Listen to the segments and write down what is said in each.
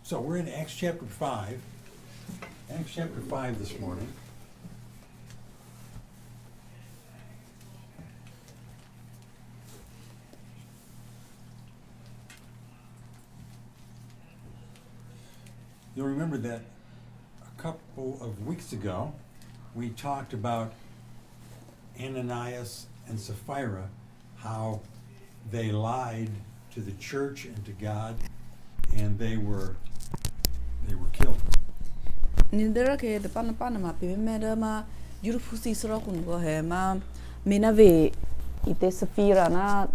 So we're in Acts chapter 5. Acts chapter 5 this morning. You'll remember that a couple of weeks ago, we talked about Ananias and Sapphira, how they lied to the church and to God, and they were killed. Nindera ke de pana ma pe mera ma yuru fusi sura kun go he ma menave ite Sapphira na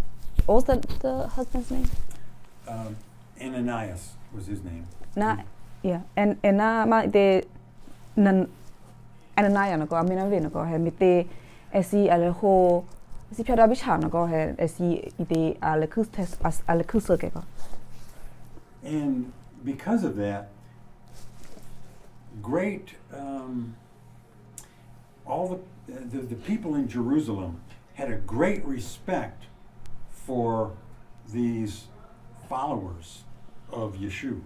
what's the husband's name? Ananias was his name. Yeah, and na ma ite nan Ananias na go menave na go he mite esi ale ho si phara bi cha na go he esi ite ale kus test as ale kus ke go. And because of that, great, all the people in Jerusalem had a great respect for these followers of Yeshua.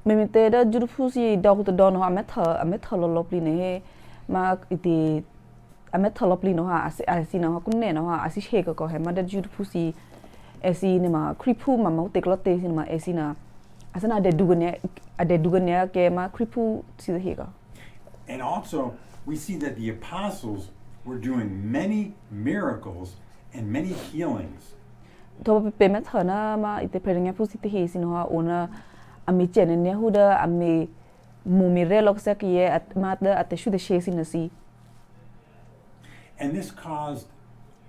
Memete da juru fusi dog the don ha metha lopli ne ma iti ametha lopli no ha asi na kunne no ha asi sheka ko he ma da juru fusi esi ne ma kripu ma mo teklote sin ma esi na asana de dugane ke ma kripu si the hega. And also we see that the apostles were doing many miracles and many healings. To pe metha na ma ite peringa fusi te he sin ha ona ami chene ne huda ami mumire loksa ki at ma da at shu de she sin si. And this caused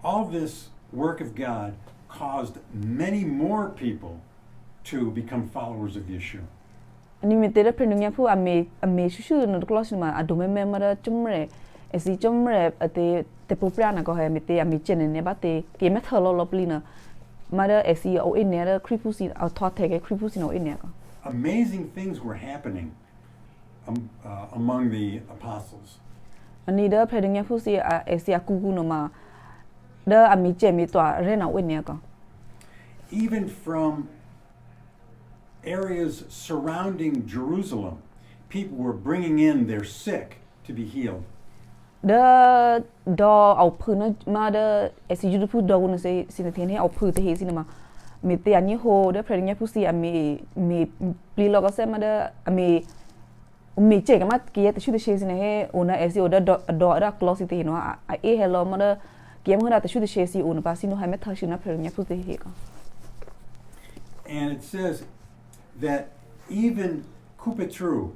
all this work of God caused many more people to become followers of Yeshua. Ani metera prenunga pu ame shushu no class ma adome memara chumre esi chumre ate te poprana go he mete ame chene ne bate ke methalo loplina mara esi o inera kripusi au thotege kripusi no inera. Amazing things were happening among the apostles. Ani da prenunga pu si esi akugu no ma da ame chemi to rena winega. Even from areas surrounding Jerusalem, people were bringing in their sick to be healed. Da au puna ma da esi judu pu do no se sinathen he au pu te he sinama me te ani ho da prenga pu si ame me pli logo se ma da ame me che ma ki te shu de she sin he ona esi oda do da close te no a e hello ma da ki mo da te shu de she si ona pa sino ha me tha shi na prenga pu te he ka. And it says that even Kupetru,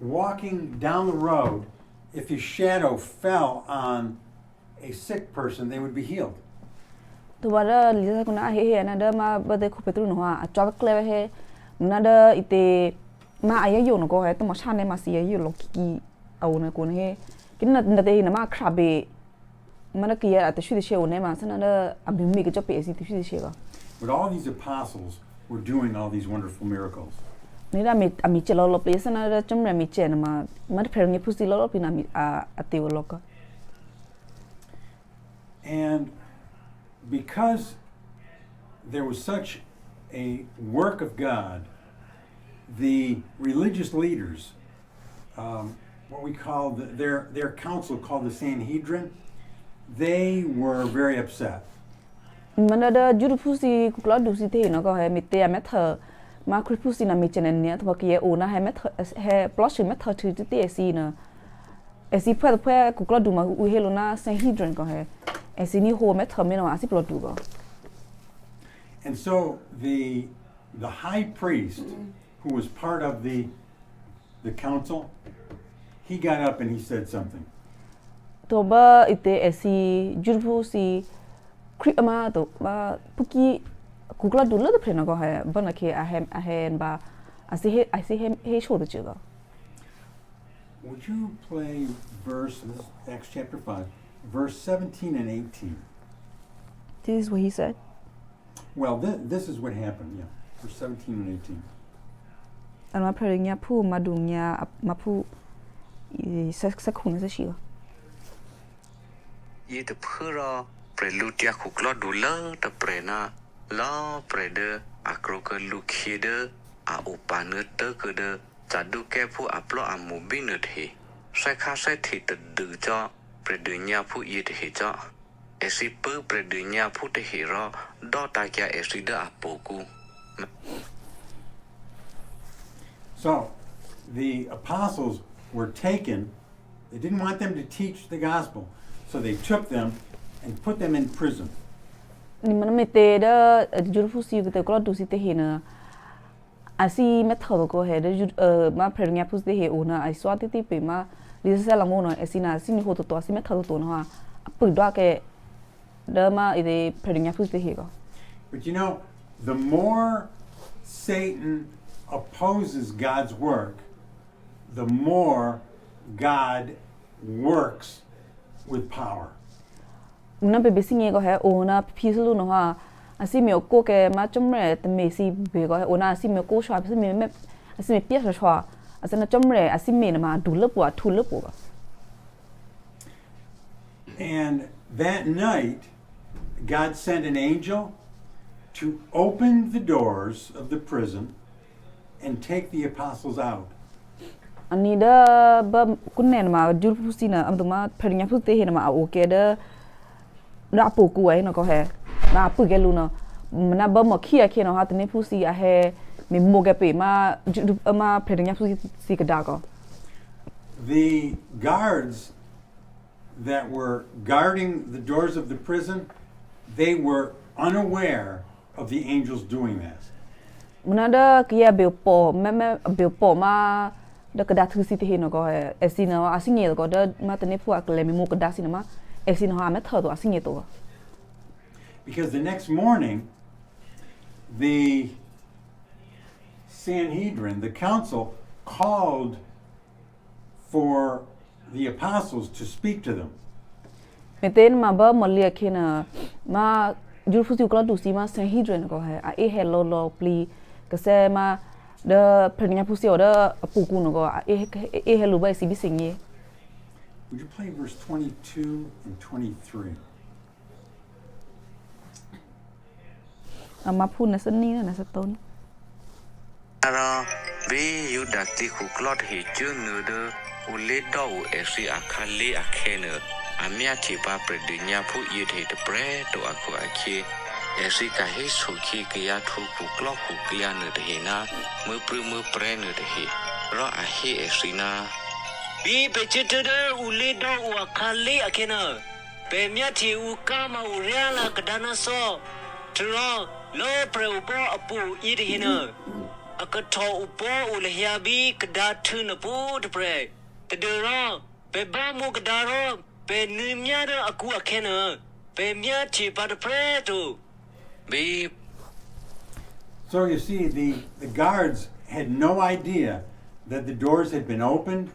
walking down the road, if his shadow fell on a sick person, they would be healed. To wara lisa kuna he na da ma ba de Kupetru no ha a chwa kleve he na da ite ma ayayo no go he to ma chane ma si ayayo lo ki au na ko he kin na te na ma krabe mana ki ya te shu de she o ne ma sana da abi mi ke chope esi te shu de she ba. But all these apostles were doing all these wonderful miracles. Nira ami chelo lo place na da chumre mi chen ma pernge pusi lo pina mi a te loka. And because there was such a work of God, the religious leaders, what we call their council called the Sanhedrin, they were very upset. Mana da juru pusi kukla du si te no ko he mi te ametha ma kripusi na mi chen ne to ki e ona he metha he plus metha tu te si na esi pwe kukla du ma u helo na Sanhedrin ko he esi ni ho metha me no asi plot du go. And so the high priest, who was part of the council, he got up and he said something. To ba ite esi juru pusi ama to ba puki kukla du lo de prena go ha ba na ke a hen ba asi he show de chuga. Would you play verse Acts chapter 5 verse 17 and 18? This is what he said. Well, this is what happened, yeah. Verse 17 and 18. Ana prenya pu madunya mapu sakuna se shiga. Ye the pura preludia kukla dula the prena la prede akroka lukide a upa nơ tơ cơ đơ chả đu kê phu áp lo a mù bi nơ thì sai khá sai thì tự đừ cho pre đừ nhà phu y thì cho esi pư pre đừ nhà phu thì ro đo ta kia esi đơ a bồ cu. So, the apostles were taken. They didn't want them to teach the gospel, so they took them and put them in prison. Ni mana mete da juru fusi kita kalau tu site hina asi method ko he da ma prenya pus de he ona ai swati ti pe ma li sa la ngono asina sini ho to asi method to no ha pu dwa ke da ma ide prenya pus de he ko. But you know, the more Satan opposes God's work, the more God works with power. Una be singe ko he ona pislu no ha asi me ko ke ma chomre te me si be ko he ona asi me ko shwa asi me pia shwa asana chomre asi me na ma du le po thu le po. And that night, God sent an angel to open the doors of the prison and take the apostles out. Ani da ba kunnen ma jul pusina am ma pherinya puste he na ma o ke da da pu ku ai no ko he na pu ke lu no na ba mo khia ke no ha tne pusi a he me mo ke pe ma pherinya pusi si ka da ko. The guards that were guarding the doors of the prison, they were unaware of the angels doing that. Muna da kia be po be po ma da ka da thu si te he no ko he esina asinge ko da ma tne pu ak le me mo ka da sina ma esina ha me tho do asinge to. Because the next morning, the Sanhedrin, the council, called for the apostles to speak to them. Meten ma ba mo le ke na ma jul fusi ko du si ma Sanhedrin ko he a e he lo pli ka se ma da pherinya pusi o da pu ku no ko e he lu ba si bi singe. Would you play verse 22 and 23? Ma pu na san ni na sa ton. Ara vi yu da ti khu klot hi chu nu de u le do u esi akhali akhene amia ti pa pre de nya phu yi the de pre to akhu akhi esi ka he su ki ke ya thu khu klot khu ke ya ne de na mu pre ne de hi ro a hi esi na bi pe chete de u le do u akhali akhene pe mya ti u ka ma u ria la kadana so tro lo pre u po apu yi de hina akato upo ulhiabi kada thun pu de pre te de ro pe ba mo kada ro pe ni mya de aku akhena pe mya chi pa de pre to bi. So you see, the guards had no idea that the doors had been opened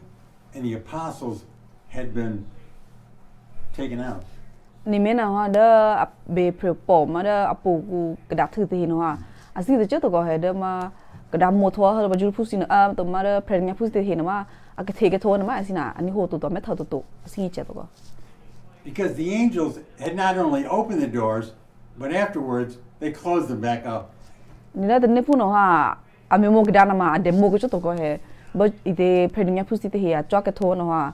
and the apostles had been taken out. Ni me na ha da be pre po ma da apu ku ka da thu te no ha asi de che to ko he da ma ka da mo tho ha ba jul pusi na to ma da pherinya pusi te he na ma a ke the ke tho na ma asina ani ho to me tho to asi che to ko. Because the angels had not only opened the doors, but afterwards they closed them back up. Ni da ne pu no ha a me mo ka da na ma de mo ko che to ko he ba ide pherinya pusi te he a chwa ke tho no ha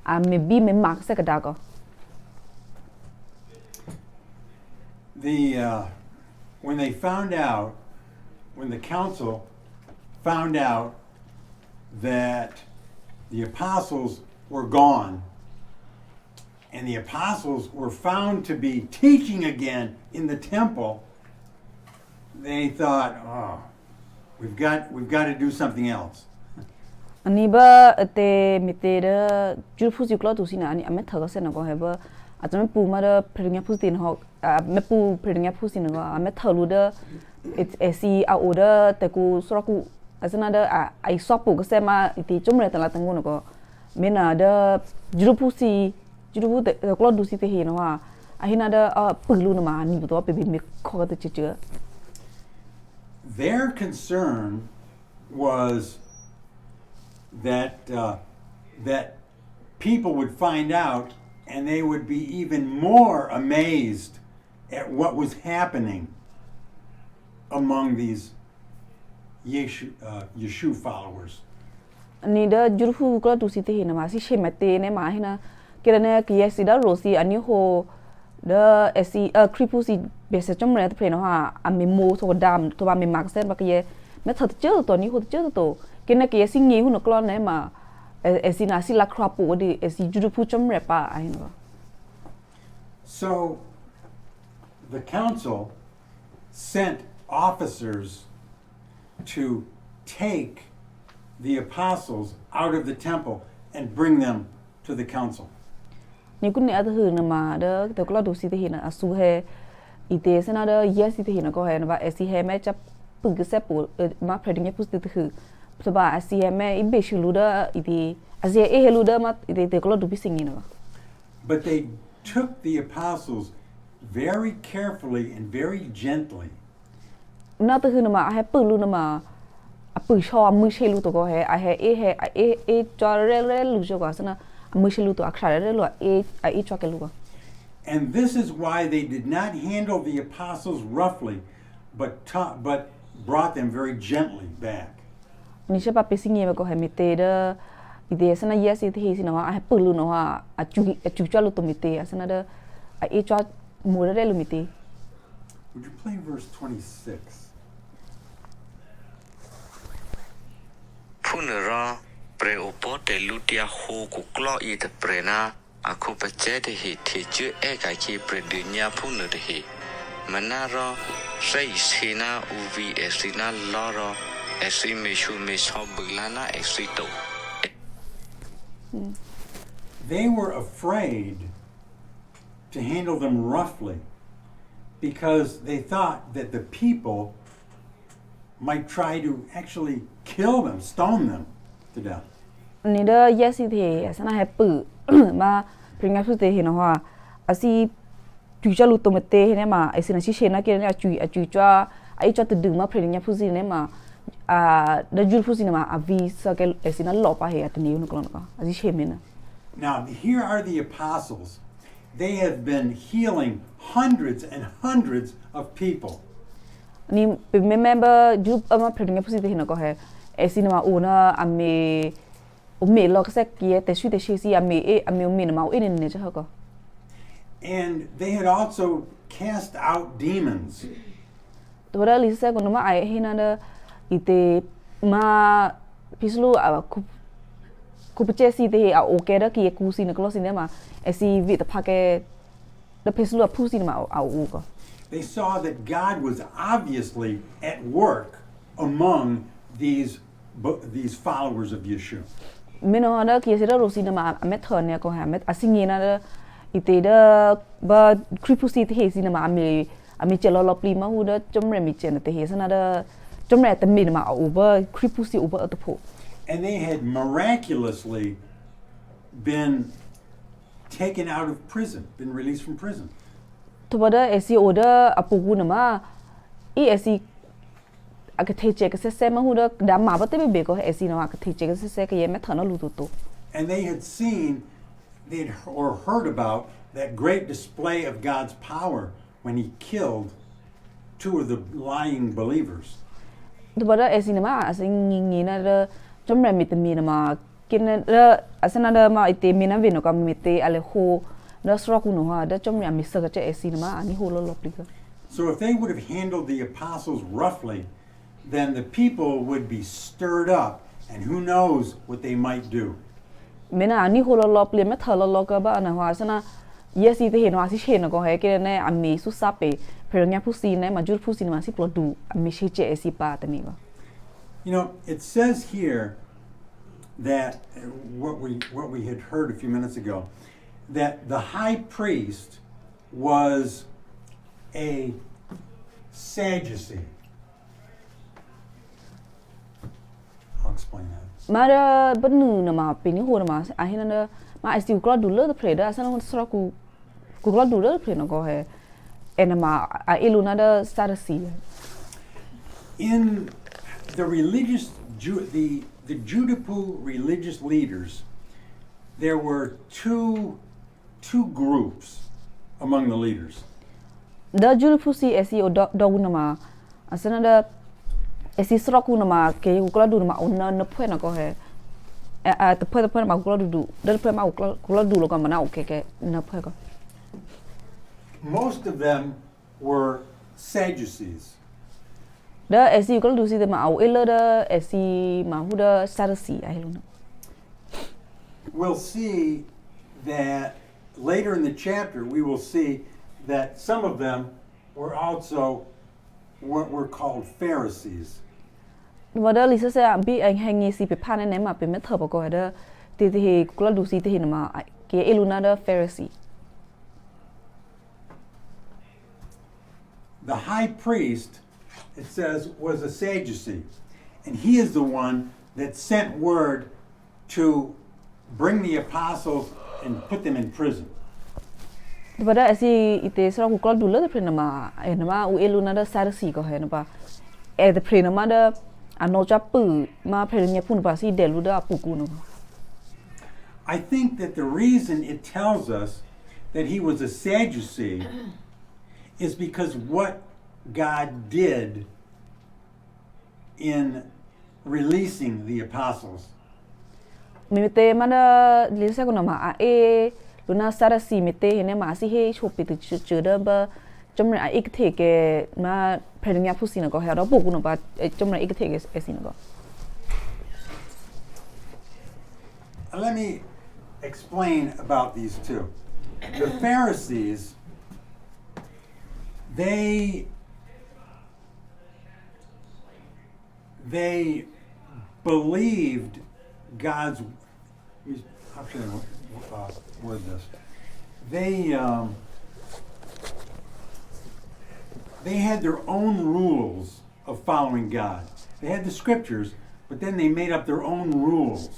a me bi me ma se ka da ko. When they found out, when the council found out that the apostles were gone, and the apostles were found to be teaching again in the temple, they thought, "Oh, we've got to do something else." Ani ba te mite da jul fusi klo tu sina ani ame thaga se na ko he ba a chame pu ma da pherinya fusi no me pu pherinya fusi no ame thalu da it's esi a order te ku suraku asana da ai sopu ko se ma iti chumre ta la tangu no ko mena da jul fusi julu te klo du si te he no a hina da pu lu no ma ni bu to pe bi me ko ta chi. Their concern was that that people would find out and they would be even more amazed at what was happening among these Yeshu followers. ni da jurfu klo tu si te hina ma si shemate ne ma hina kirane ki yesi da rosi ani ho da esi kripu si bese chomre te no ha ami mo to dam to ba mi maxen ba ke me thot che to ni ho che to kene ke yesi ngi hu no klo ne ma esi na si la krapu di esi jurfu chomre pa a hina. So the council sent officers to take the apostles out of the temple and bring them to the council. Ni kun ne ada hu na ma da to klo tu si te hina asu he ite se na da yes te hina ko he na ba esi he me cha pu ge se pu ma preding pu te hu so ba esi he me I be shulu da ite asia e helu da ma ite te klo tu bi singi na ba. But they took the apostles very carefully and very gently. Na te hu na ma he pu lu na ma a pu cho mu she lu to ko he a he cho re lu jo ko sana mu she lu to a khra re lu e cho ke lu ko. And this is why they did not handle the apostles roughly, but brought them very gently back. Ni she pa pe singi me ko he me te da ide sana yes te hi sina wa a he pu lu no wa a chu cho lu to me te sana da a e cho mu re lu me te. Would you play verse 26? Punera pre opote lutia ho kuklo I te prena aku pecete hi teju eka ki pre dunia punere hi manaro sei sina uvi esina loro esi meshu mesho bulana esito. They were afraid to handle them roughly because they thought that the people might try to actually kill them, stone them to death. Ni da yes te sana he pu ma pringa fu te hina wa asi chu cha lu to me te ne ma ai sina si she na ke ne a chu cha ai cha tu du ma pringa fu si ne ma a da jul fu si ne ma a vi sa ke sina lo pa he at ni no ko asi she me na. Now, here are the apostles. They have been healing hundreds and hundreds of people. Ni remember ju ama pringa fu si te hina ko he sina ma una a me o me lo ka se ki te su te shi si a me o me na ma o ne cha ko. And they had also cast out demons. To ra li se ko no ma ai hina da ite ma pislu a ku pe si te a o ke da ki ku si na ko si ne ma si vi ta pa ke da pislu a pu si ma a o ko. They saw that God was obviously at work among these followers of Yeshua. Meno da ki se da ro si na ma me thon ne ko ha me a singi na da ite da ba kripusi te he si na ma me a mi chelo lo pli ma hu da chom re mi chen te he sana da chom re te mi ma over kripusi over at po. And they had miraculously been taken out of prison, been released from prison. To ba da esi order a po gu na ma I esi a ka te che ka se ma hu da ma ba te be ko esi na ma ka te che ka se ka ye me thana lu to. And they had seen or heard about that great display of God's power when he killed two of the lying believers. To ba da esi na ma a sing ni na da chom re mi te mi na ma kin da asana da ma ite mi na ve no ka mi te ale ho da sro ku no ha da chom re mi sa ka che esi na ma ni ho lo lo pli ka. So if they would have handled the apostles roughly, then the people would be stirred up, and who knows what they might do. Mena ni ho lo pli me tha lo ka ba na ha sana yes ite he no asi che na ko he ke ne a mi su sa pe pero nya pu si ne ma jur pu si ma si plo du a mi che che esi pa ta ni ba. You know, it says here that what we had heard a few minutes ago, that the high priest was a Sadducee. I'll explain that. Ma da ba nu na ma pe ni ho na ma a he na ma ai si ko du le the pre da sana sro ku ko du le pre na ko he ena ma a iluna da Sadducee. In the the Judepu religious leaders, there were two groups among the leaders. Da juru fu si esi o do na ma asana da esi sro ku na ma ke ku kla du na ma ona na phwe na ko he te phwe ma ku kla du de phwe ma ku kla du lo ka ma na ke na phwe ko Most of them were Sadducees. da esi kla du si de ma au ele da esi ma hu da sarasi ai lo na We'll see that later in the chapter, we will see that some of them were also what were called Pharisees. mà đó lý do sẽ bị anh hay nghe si bị phán nên mà bị mất thở bao giờ đó thì cũng là đủ si thì mà cái eluna đó Pharisee. The high priest, it says, was a Sadducee, and he is the one that sent word to bring the apostles and put them in prison. Và đó si ite sau cũng là đủ lớn thì mà u eluna đó Pharisee có hay nó ba thì mà đó ano cha pu ma phenya phun ba si delu da pu ku no I think that the reason it tells us that he was a Sadducee is because what God did in releasing the apostles. mi te ma da li sa ko na ma luna Pharisee mi te ne ma si he chopi tu chu da ba chom ra ik the ke ma phenya phu si na ko ha da pu ku no ba chom ra ik the ke si na ko Let me explain about these two. The Pharisees, they believed God's. How should I word this? They had their own rules of following God. They had the scriptures, but then they made up their own rules.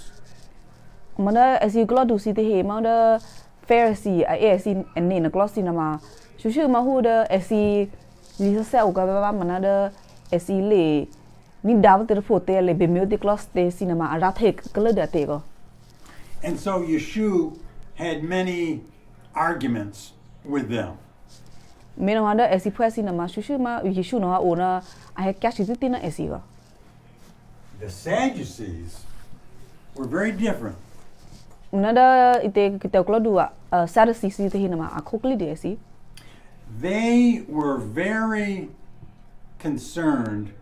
mà da asi ko du si te he ma da Pharisee asi ne na ko si na ma shu ma hu da asi li sa ka ba ma na da asi le ni da te fo te le be me de class te si na ma ra the ka da te ko And so Yeshua had many arguments with them. me na da asi phwa si na ma shu ma Yeshu no o na a he kya shi ti na asi ko The Sadducees were very different. na da ite kita ko du Sadducee si te na ma a khokli de asi They were very concerned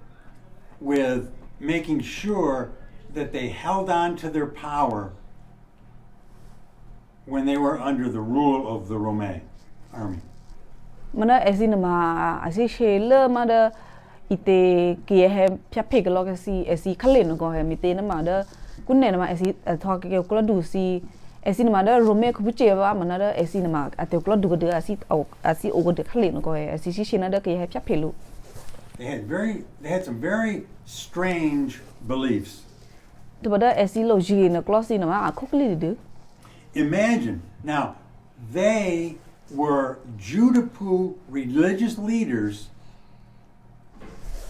with making sure that they held on to their power when they were under the rule of the Roman army. mana asi na ma asi shele ma da ite ki he phya phe ko ka si asi khale no ko he mi te na ma da kun ne na ma asi tho ke ko du si asi na ma da rome ko bu che ba ma na da asi na ma ate ko du ko de asi o de khale no ko he asi shi na da ki he phya phe lu They had some very strange beliefs. to ba da asi lo ji na ko si na ma a khokli de Imagine, now, they were Judapu religious leaders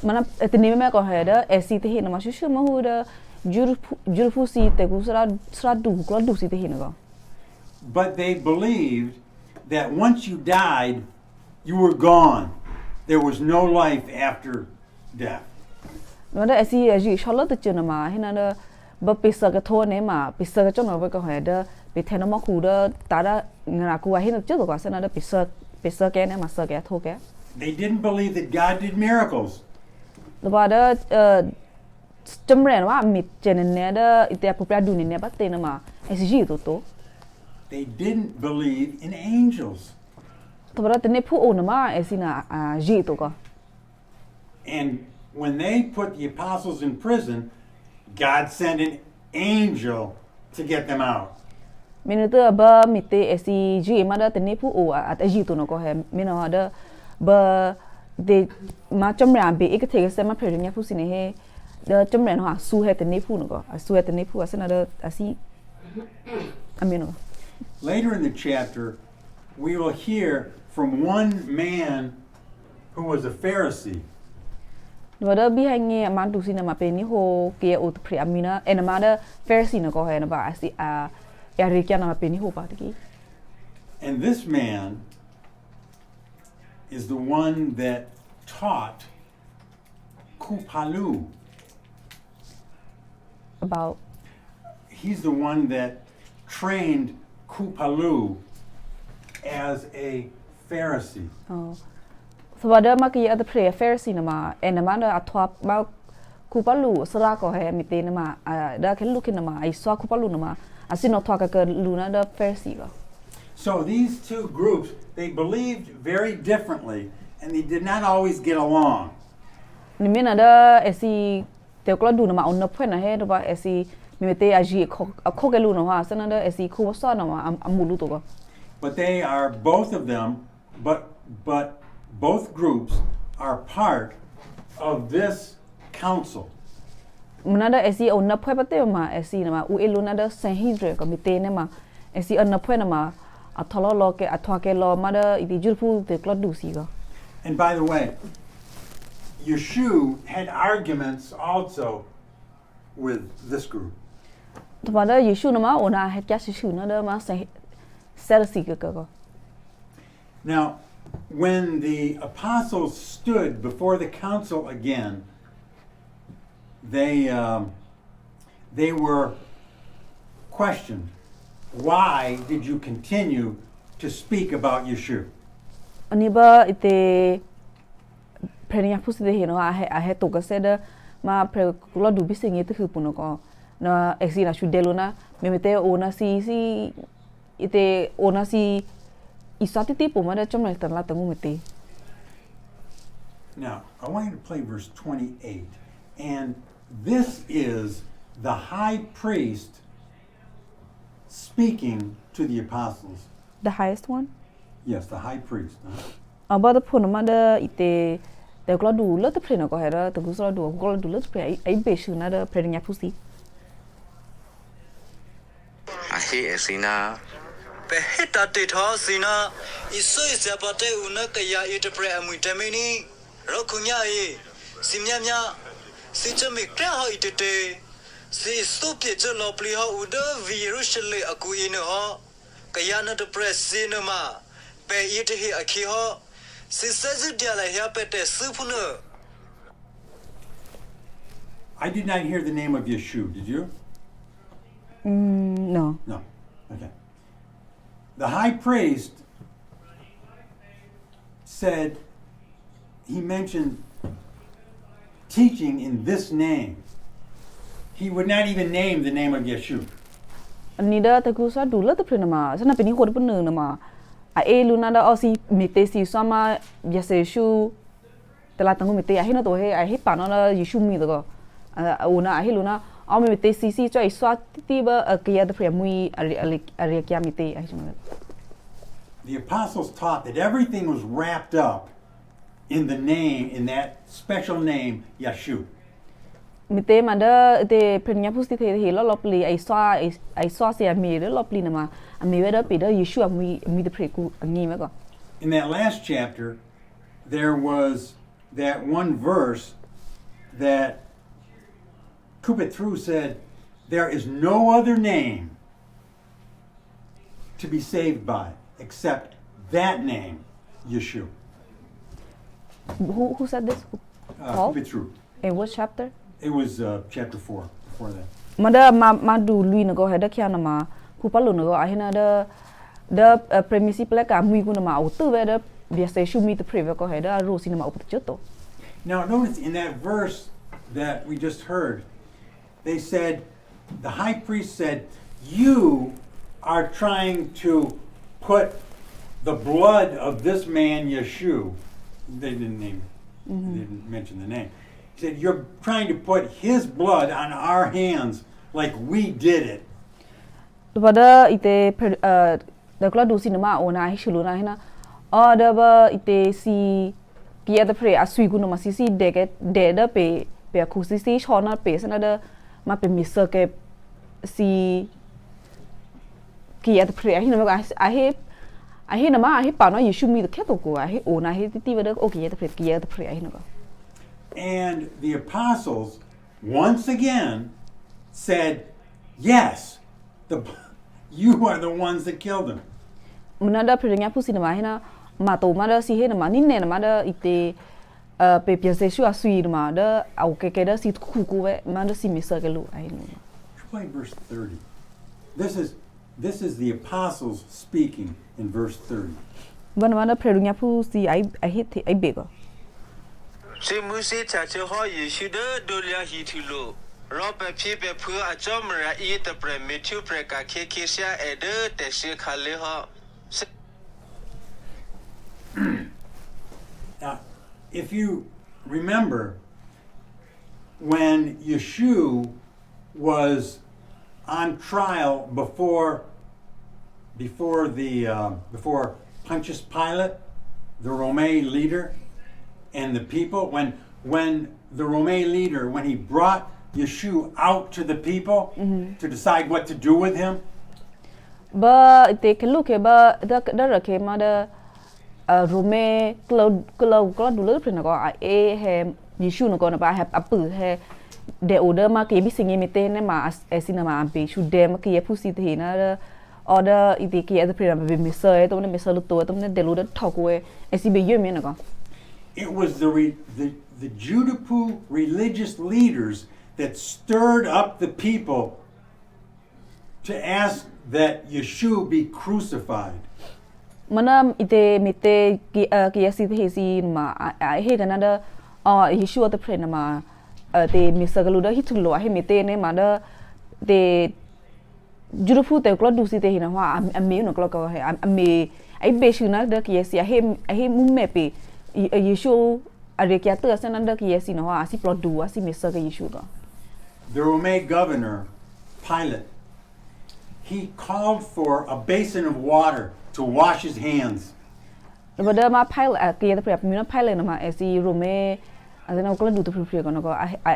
mana ate ne me ko he da asi te he na ma shu ma hu da juru si te ku sra du ko du si te he na ko but they believed that once you died, you were gone. There was no life after death. nó đã asi ji sholo tu chuna ma hina da ba pisa ka tho ne ma pisa ka chona ba ka ha da pe thena ma khu da ta da ngara ku hina chu ko sa na da pisa ke ne ma sa ke tho ke They didn't believe that God did miracles. da ba da chumre wa mi chen ne da ite pu pra du ne ba te na ma asi ji to They didn't believe in angels. to ba te ne pu o na ma asi na ji to ko And when they put the apostles in prison, God sent an angel to get them out. mình tự ba mi te asi ji ma da te ne pu o a ji to no ko he mi na da ba de ma chumra be ik the se ma phe nya pu si ne he da chumra no su he te ne pu no ko su he te ne pu asana da asi amino Later in the chapter, we will hear from one man who was a Pharisee. và đó bi hành nghe man tu sin ma pe ni ho ke o pre amina en ma da Pharisee no ko he na ba asi ya ri kya na pe ni ho ba ki And this man is the one that taught Kupalu about He's the one that trained Kupalu as a Pharisee. so ada maki ada prayer Pharisee nama nama ada atwa ma kupalu sera ko he mite nama da kelu kin nama ai swa kupalu nama asino atwa ka luna da Pharisee ko. So these two groups, they believed very differently, and they did not always get along. Ni mena da esi te ko du nama onna phena he da esi mite aji ko ke lu no ha sana da esi ko so na ma amulu to ko. But they are both of them, but both groups are part of this council. Mena da esi onna phwe pa te ma esi na ma u elu na da Sanhedrin ko mite ne ma esi onna phwe na ma athalo lo ke athwa ke lo ma da iti jurfu te ko du si ko. And by the way, Yeshua had arguments also with this group. To ba da Yeshua na ma ona het kya shu na da ma Pharisee ko. Now, when the apostles stood before the council again, they were questioned. Why did you continue to speak about Yeshua? Ani ba ite prenya pusi de hino a he to ka se da ma pre kulo du bisingi te hupuno ko na exina shu deluna memete ona si ite ona si isati tipo ma da chomna tan la tangu mete. Now, I want you to play verse 28. And this is the high priest speaking to the apostles. The highest one? Yes, the high priest. Aba da phono ma da ite te kulo du le te prena ko hera te kulo du kulo du le te pre ai be shu na da prenya pusi. Ahi esina Beheta te tho sina iso isapate una kaya itapre amuitamini rokunya e simnya si chami kra ho itete si stupid lo pli ho uda virushle aku ino ho kaya na de press cinema pe ite hi akhi ho si sazu dia la ya pete supuna. I did not hear the name of Yeshua, did you? No. No. Okay. The high priest said, he mentioned teaching in this name. He would not even name the name of Yeshua. Ani da te kusa du le te prena ma sana peni ko de penu na ma a e lu na da o si mete si sama Yeshu te la tangu mete a hina to he a he pa no na Yeshu mi do ko a una a he lu na o me mete si cho i swa ti ba ke ya de pre mui a kya mete a hina. The apostles taught that everything was wrapped up in the name, in that special name, Yeshua. Mite ma da te prenya pusti te he lo pli ai swa se a me lo pli na ma a me da pe da Yeshu mi de pre ku ngi me ko. In that last chapter, there was that one verse that Kupetru said, there is no other name to be saved by except that name, Yeshua. Who said this? Paul? Kupetru. In what chapter? It was chapter 4, before that. Mada ma du lui na go he da kya na ma ku pa lu na go a hina da premisi pla ka mui ku na ma o tu ve da bia se shu mi te preve ko he da ro si na ma o put chuto. Now, notice in that verse that we just heard, they said, the high priest said, you are trying to put the blood of this man, Yeshua, they didn't name, they didn't mention the name. He said, you're trying to put his blood on our hands like we did it. Pada ite da kla du si na ma o na hi shulu na hina o da ba ite si kia da pre asui ku no ma si de da pe ku si chona pe sana da ma pe misa ke si kia da pre hina ma a he na ma a he pa no Yeshu mi da ke to ko a he o na he ti va da o kia da pre hina ko. And the apostles once again said, yes, you are the ones that killed him. Muna da pre nya pusi na ma hina ma to ma da si he na ma ni ne na ma da ite pe pia se shu asui ma da au ke da si ku ve ma da si misa ke lu ai no. play verse 30. This is the apostles speaking in verse 30. Ban mana predunya pu si ai hit ai bega. စေမှုစေချာချဟောယေရှုဒဒိုလျာဟီထူလိုရောပဖြစ်ပဲဖူအကြောမရာဤတပရမီထူပရကခေခေရှာအဒတရှိခလေဟော Now, if you remember, when Yeshua was on trial before Pontius Pilate, the Roman leader, and the people, when the Roman leader, when he brought Yeshua out to the people to decide what to do with him, Ba te ke look ba da ra ke ma da Rome klo dulu prin ko e he Yeshu no ko na ba ha apu he de order ma ke bi singi mete ne ma esina ma ampe shu de ma ke pu si te na order ite ke da prin ba mi so e to ne mi so lu to to ne de lu da thok ko e si be yue mi na ko it was the Judepu religious leaders that stirred up the people to ask that Yeshua be crucified. Mana ite mete ki asi te si ma he kana da Yeshua the pray na ma te misagalu da hitulo he mete ne ma da te jurufu te klo du si te hina wa ame no klo ko he ame ai be shi na da ki asi he mu me pe Yeshua are ki ata sana da ki asi na wa asi plot du asi misaga Yeshua. The Roman governor Pilate, he called for a basin of water to wash his hands. Bada ma Pilate ki ata pre mi na Pilate na ma asi Rome azana ko du to pre ko na ko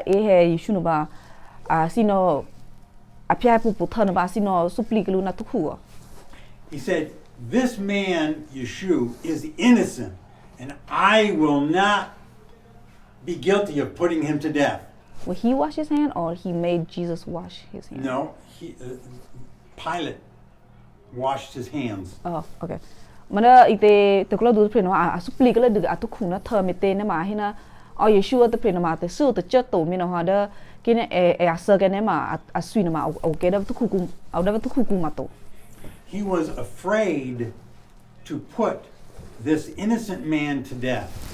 e he Yeshua ba sino apia pu pu thana ba sino supli lu na tu khu. He said, "This man Yeshua is innocent, and I will not be guilty of putting him to death." Will he wash his hand or he made Jesus wash his hand? No, Pilate washed his hands. Oh, okay. Mana ite te klo du pre no supli kala de atu khuna ther mete na ma hina o Yeshua te pre na ma te su te chet to mi no ha da kine e asa ke ne ma asui na ma o ke da tu khu ku au da tu khu ku ma to. He was afraid to put this innocent man to death.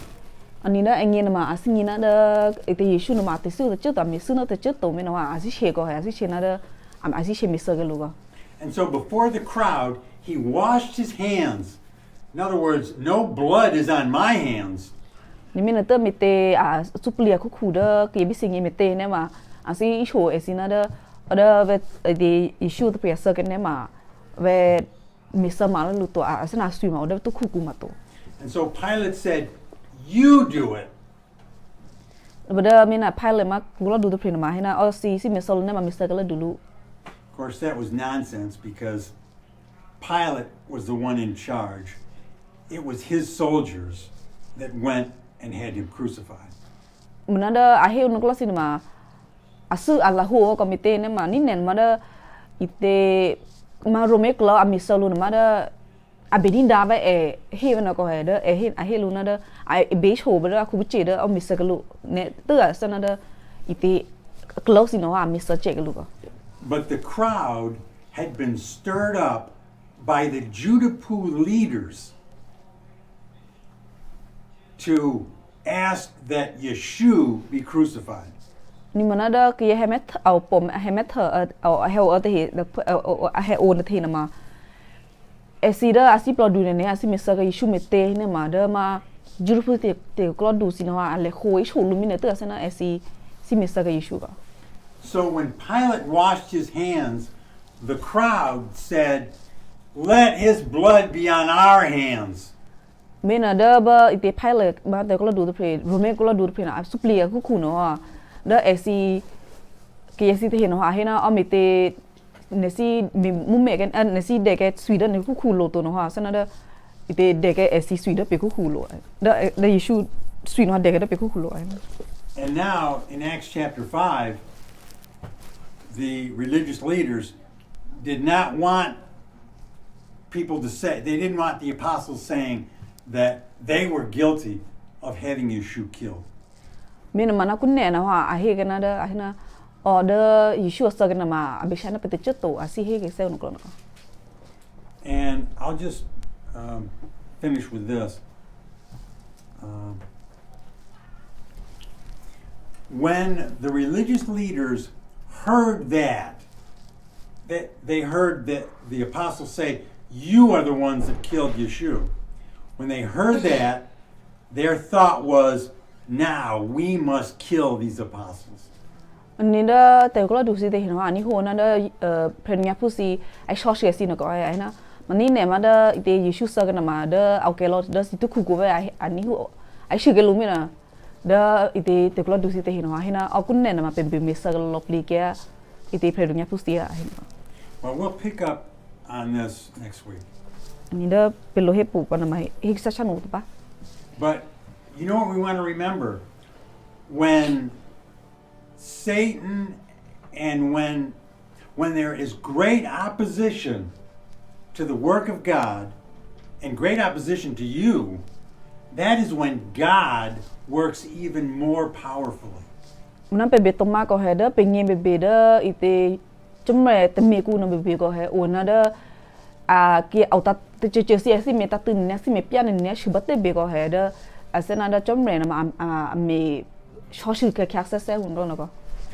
Ani na engi na ma asingi na da ite Yeshua na ma te su te chet ta mi su na te chet to mi no ha asi she ko ha asi she na da am asi she mi sa ke lu ga. And so before the crowd, he washed his hands. In other words, no blood is on my hands. Ni mi na te mi te supli ku khu da ke bi singi mi te ne ma asi sho e si na da ve de Yeshua te pre sa ke ne ma ve mi sa ma lu to asina sui ma da tu khu ku ma to. And so Pilate said, "You do it." Bada mi na Pilate ma gula du te pre na ma hina o si mi sa lu ne ma mi sa ke la dulu. Of course, that was nonsense because Pilate was the one in charge. It was his soldiers that went and had him crucified. Menada ahe unu kala sin ma asu Allahu ko mite ne ma ni nen ma da ite ma Rome kala amisa lu ma da abedin da ba he na ko he da he lu na da ai be cho ba da ku che da amisa ka lu ne tu sa na da ite close no amisa che ka lu ko. But the crowd had been stirred up by the Judepu leaders to ask that Yeshua be crucified. Ni mana da ki hemet au pom hemet au he o te he he o na the na ma esi da asi plodu ne asi misa ka Yeshua mete ne ma da ma jurupu te klodu si na ale khoi chu lu mi ne ta sana esi si misa ka Yeshua. So when Pilate washed his hands, the crowd said, "Let his blood be on our hands." Mena da ba ite Pilate ba te ko du pre Rome ko du pre na supli ku khu no da esi ke esi te no ha hina amite ne si mu me gen ne si de ke Sweden ne ku khu lo to no ha sana da ite de ke esi Sweden pe ku khu lo da Yeshu Sweden de ke da pe ku khu lo. And now in Acts chapter 5, the religious leaders did not want people to say, they didn't want the apostles saying that they were guilty of having Yeshua killed. Mena mana kunne na ha ahe kana da ahina order Yeshua sa nama abishana pete cheto asi he ke se no ko And I'll just finish with this. When the religious leaders heard that they heard that the apostles say, "You are the ones that killed Yeshua." When they heard that, their thought was, "Now we must kill these apostles." Ninda te ko du si te hino ani ho na da prenya pusi ai shosh ke si no ko ai na mani ne ma da te Yeshua sa na ma da au ke lo da si tu ku ko ve ai ani ho ai shi ke lu mi na da ite te ko du si te hino ai na au kun ne na ma pe me sa lo pli ke ite prenya pusi ai na Well, we'll pick up on this next week. Ninda pelo he pu pa na mai he sa chanu pa But you know what we want to remember? When Satan and when there is great opposition to the work of God and great opposition to you, that is when God works even more powerfully. Muna pe be toma ko he da pe nge be be da ite chumre te me ku no be be ko he o na da a ki au ta te che si me ta tin ne si me pia ne shi ba te be ko he da asena da chumre na ma me shoshi ke kya sa se un ro na ko